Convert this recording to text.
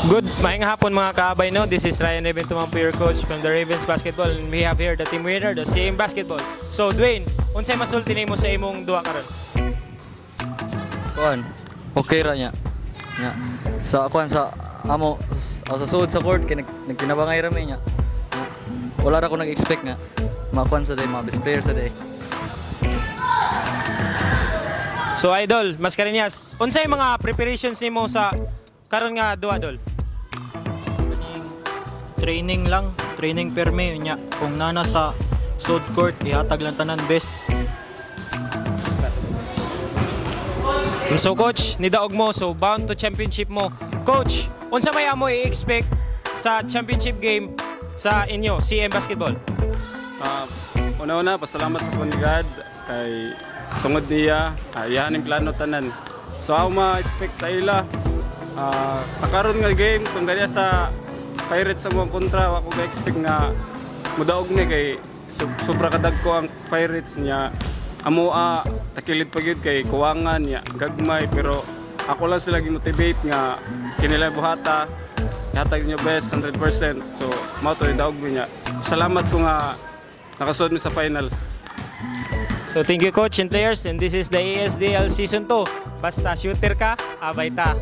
Good, maayong hapon mga kaabay no. This is Ryan Eventuman, your coach from the Ravens Basketball, and we have here the team winner, the CM Basketball. So Dwayne, unsay masulti nimo sa imong duha karon? Kuan, okay ra nya. Nya. Sa kuan sa amo sa sud sa court kay nagtinabangay ra mi nya. Wala ra ko nag-expect nga makuan sa day mga best player sa day. So Idol, Mascareñas, unsay mga preparations nimo sa karon nga duha dol? Kaning training lang, training perme nya. Kung nana sa sud court ihatag lang tanan best. So coach, nidaog mo, so bound to championship mo. Coach, unsa may amo i-expect sa championship game sa inyo, CM Basketball? Una-una, pasalamat sa punigad kay tungod niya, iyahan yung plano tanan. So ako ma-expect sa ila, sa karon nga game, kung ganyan sa Pirates sa mga kontra, ako ga-expect nga mudaog ni kay sobra kadag ko ang Pirates niya. Amoa, takilid pa yun kay kuwangan niya, gagmay, pero ako lang sila motivate nga kinila buhata, ihatag niyo best 100%. So, mao to yung daog niya. Salamat ko nga nakasud mi sa finals. So thank you coach and players, and this is the ASDL Season 2. Basta shooter ka, abay ta.